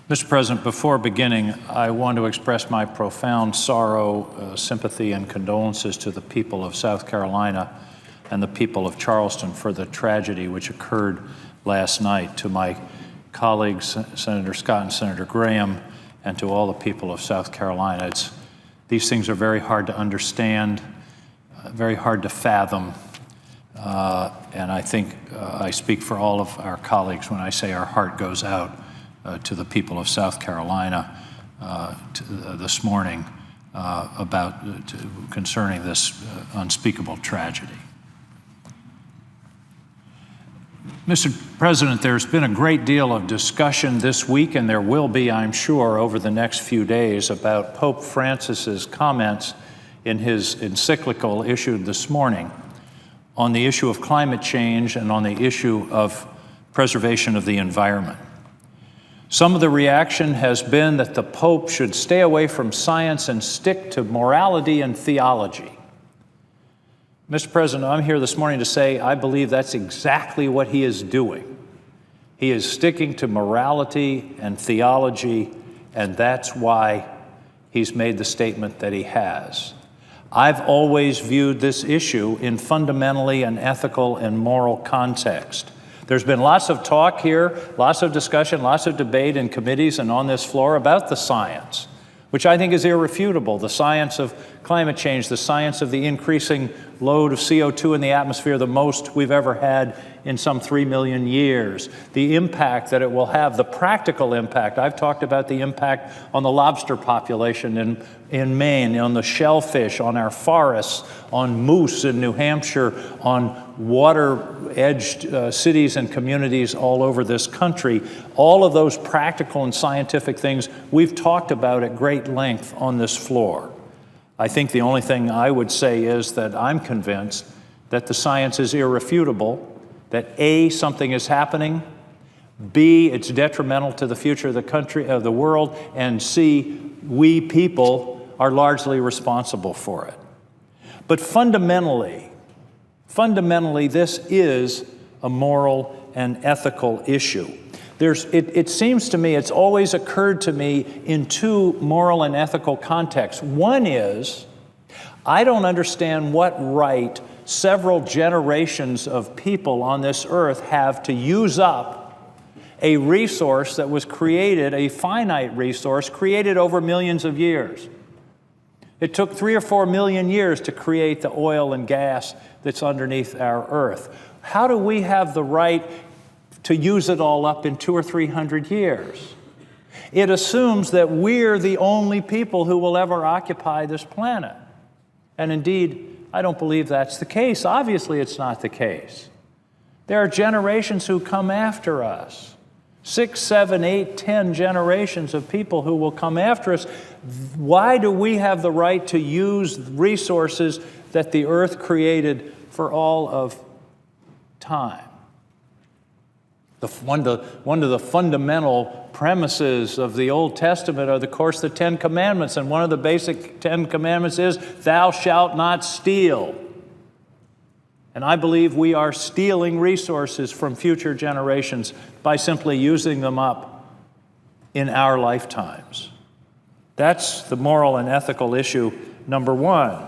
Mr. President, before beginning, I want to express my profound sorrow, sympathy, and condolences to the people of South Carolina and the people of Charleston for the tragedy which occurred last night. To my colleagues, Senator Scott and Senator Graham, and to all the people of South Carolina, these things are very hard to understand, very hard to fathom, and I think I speak for all of our colleagues when I say our heart goes out to the people of South Carolina this morning concerning this unspeakable tragedy. Mr. President, there's been a great deal of discussion this week, and there will be, I'm sure, over the next few days about Pope Francis's comments in his encyclical issued this morning on the issue of climate change and on the issue of preservation of the environment. Some of the reaction has been that the Pope should stay away from science and stick to morality and theology. Mr. President, I'm here this morning to say I believe that's exactly what he is doing. He is sticking to morality and theology, and that's why he's made the statement that he has. I've always viewed this issue in fundamentally an ethical and moral context. There's been lots of talk here, lots of discussion, lots of debate in committees and on this floor about the science, which I think is irrefutable. The science of climate change, the science of the increasing load of CO2 in the atmosphere, the most we've ever had in some 3 million years. The impact that it will have, the practical impact. I've talked about the impact on the lobster population in Maine, on the shellfish, on our forests, on moose in New Hampshire, on water-edged cities and communities all over this country. All of those practical and scientific things we've talked about at great length on this floor. I think the only thing I would say is that I'm convinced that the science is irrefutable, that A, something is happening, B, it's detrimental to the future of the country, of the world, and C, we people are largely responsible for it. But fundamentally, this is a moral and ethical issue. It seems to me, it's always occurred to me in two moral and ethical contexts. One is, I don't understand what right several generations of people on this earth have to use up a resource that was created, a finite resource, created over millions of years. It took 3 or 4 million years to create the oil and gas that's underneath our earth. How do we have the right to use it all up in 200 or 300 years? It assumes that we're the only people who will ever occupy this planet. And indeed, I don't believe that's the case. Obviously, it's not the case. There are generations who come after us. 6, 7, 8, 10 generations of people who will come after us. Why do we have the right to use resources that the earth created for all of time? One of the fundamental premises of the Old Testament are, of course, the 10 Commandments. And one of the basic 10 Commandments is, thou shalt not steal. And I believe we are stealing resources from future generations by simply using them up in our lifetimes. That's the moral and ethical issue number one.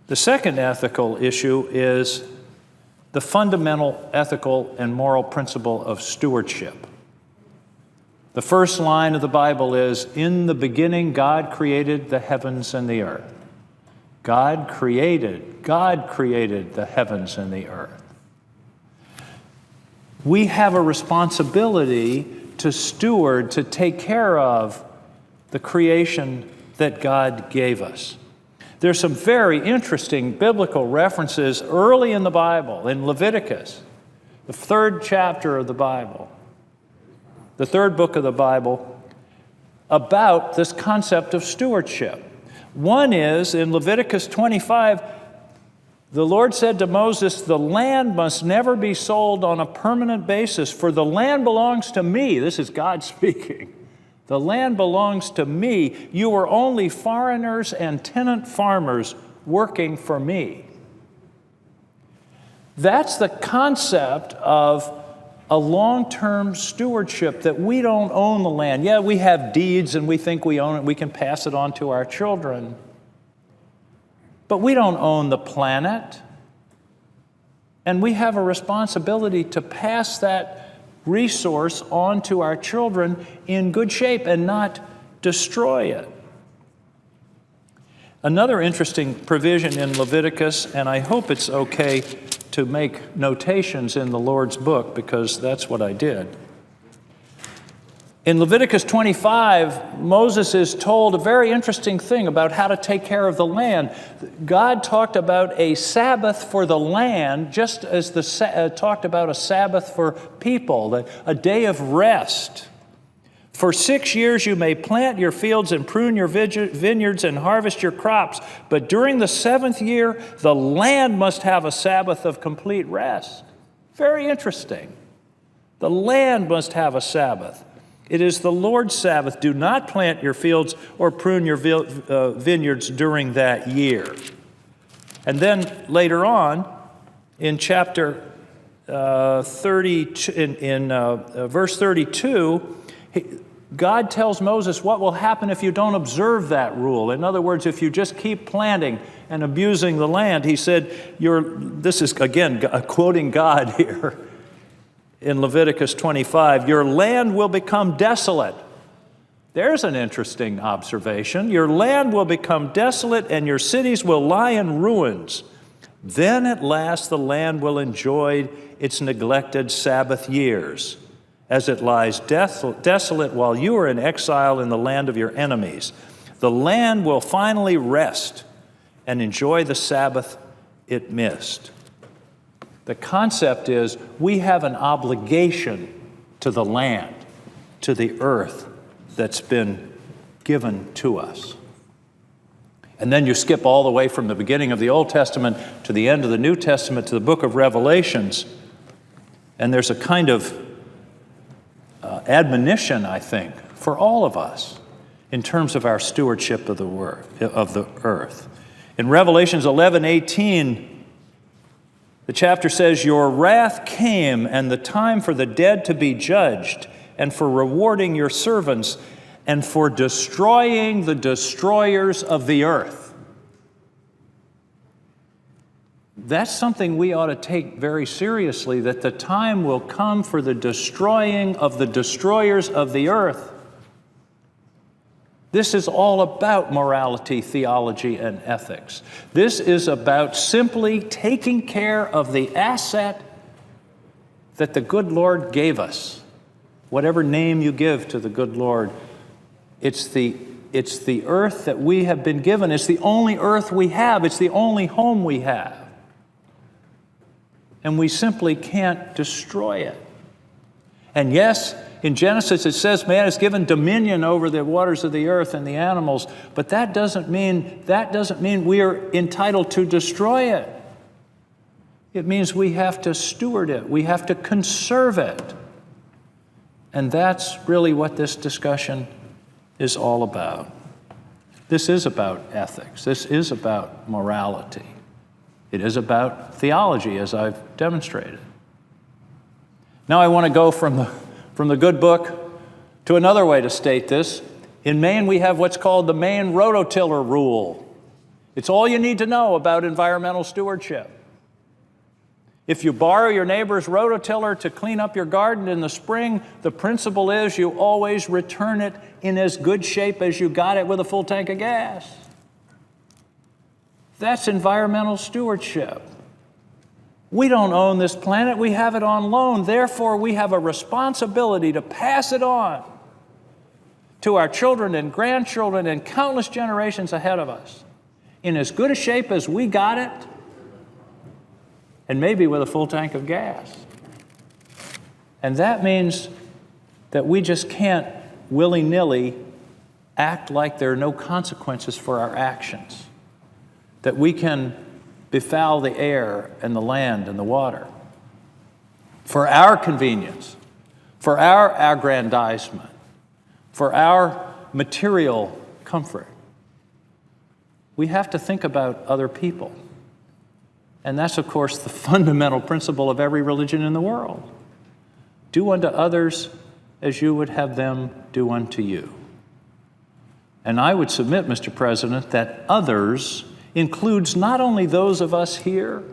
The second ethical issue is the fundamental ethical and moral principle of stewardship. The first line of the Bible is, in the beginning God created the heavens and the earth. God created the heavens and the earth. We have a responsibility to steward, to take care of the creation that God gave us. There's some very interesting biblical references early in the Bible, in Leviticus, the 3rd chapter of the Bible, the 3rd book of the Bible, about this concept of stewardship. One is, in Leviticus 25, the Lord said to Moses, the land must never be sold on a permanent basis, for the land belongs to me. This is God speaking. The land belongs to me. You are only foreigners and tenant farmers working for me. That's the concept of a long-term stewardship, that we don't own the land. Yeah, we have deeds and we think we own it. We can pass it on to our children. But we don't own the planet. And we have a responsibility to pass that resource on to our children in good shape and not destroy it. Another interesting provision in Leviticus, and I hope it's okay to make notations in the Lord's book, because that's what I did. In Leviticus 25, Moses is told a very interesting thing about how to take care of the land. God talked about a Sabbath for the land, just as talked about a Sabbath for people, a day of rest. For 6 years you may plant your fields and prune your vineyards and harvest your crops, but during the 7th year, the land must have a Sabbath of complete rest. Very interesting. The land must have a Sabbath. It is the Lord's Sabbath. Do not plant your fields or prune your vineyards during that year. And then later on, in chapter 32, in verse 32, God tells Moses what will happen if you don't observe that rule. In other words, if you just keep planting and abusing the land. He said, this is, again, quoting God here in Leviticus 25, your land will become desolate. There's an interesting observation. Your land will become desolate and your cities will lie in ruins. Then at last the land will enjoy its neglected Sabbath years, as it lies desolate while you are in exile in the land of your enemies. The land will finally rest and enjoy the Sabbath it missed. The concept is we have an obligation to the land, to the earth that's been given to us. And then you skip all the way from the beginning of the Old Testament to the end of the New Testament to the book of Revelations. And there's a kind of admonition, I think, for all of us in terms of our stewardship of the earth. In Revelations 11:18, the chapter says, your wrath came, and the time for the dead to be judged, and for rewarding your servants, and for destroying the destroyers of the earth. That's something we ought to take very seriously, that the time will come for the destroying of the destroyers of the earth. This is all about morality, theology, and ethics. This is about simply taking care of the asset that the good Lord gave us. Whatever name you give to the good Lord, it's the earth that we have been given. It's the only earth we have. It's the only home we have. And we simply can't destroy it. And yes, in Genesis it says man is given dominion over the waters of the earth and the animals, but that doesn't mean we are entitled to destroy it. It means we have to steward it. We have to conserve it. And that's really what this discussion is all about. This is about ethics. This is about morality. It is about theology, as I've demonstrated. Now I want to go from the good book to another way to state this. In Maine, we have what's called the Maine rototiller rule. It's all you need to know about environmental stewardship. If you borrow your neighbor's rototiller to clean up your garden in the spring, the principle is you always return it in as good shape as you got it with a full tank of gas. That's environmental stewardship. We don't own this planet, we have it on loan. Therefore, we have a responsibility to pass it on to our children and grandchildren and countless generations ahead of us in as good a shape as we got it, and maybe with a full tank of gas. And that means that we just can't willy-nilly act like there are no consequences for our actions, that we can befoul the air and the land and the water for our convenience, for our aggrandizement, for our material comfort. We have to think about other people. And that's, of course, the fundamental principle of every religion in the world. Do unto others as you would have them do unto you. And I would submit, Mr. President, that others includes not only those of us here,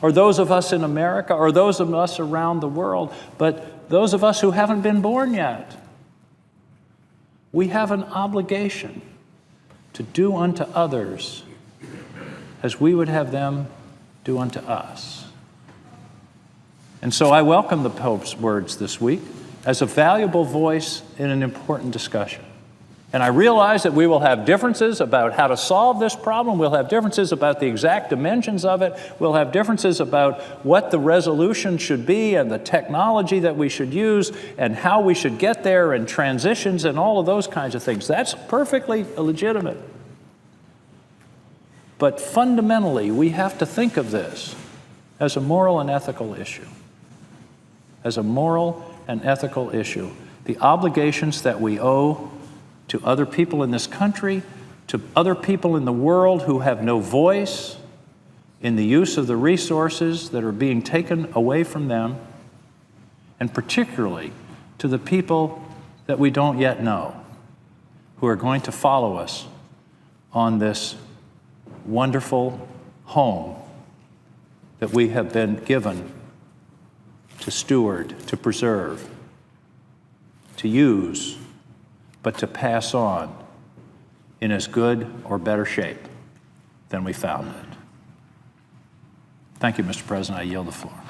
or those of us in America, or those of us around the world, but those of us who haven't been born yet. We have an obligation to do unto others as we would have them do unto us. And so I welcome the Pope's words this week as a valuable voice in an important discussion. And I realize that we will have differences about how to solve this problem. We'll have differences about the exact dimensions of it. We'll have differences about what the resolution should be and the technology that we should use and how we should get there and transitions and all of those kinds of things. That's perfectly legitimate. But fundamentally, we have to think of this as a moral and ethical issue. As a moral and ethical issue. The obligations that we owe to other people in this country, to other people in the world who have no voice in the use of the resources that are being taken away from them, and particularly to the people that we don't yet know, who are going to follow us on this wonderful home that we have been given to steward, to preserve, to use, but to pass on in as good or better shape than we found it. Thank you, Mr. President. I yield the floor.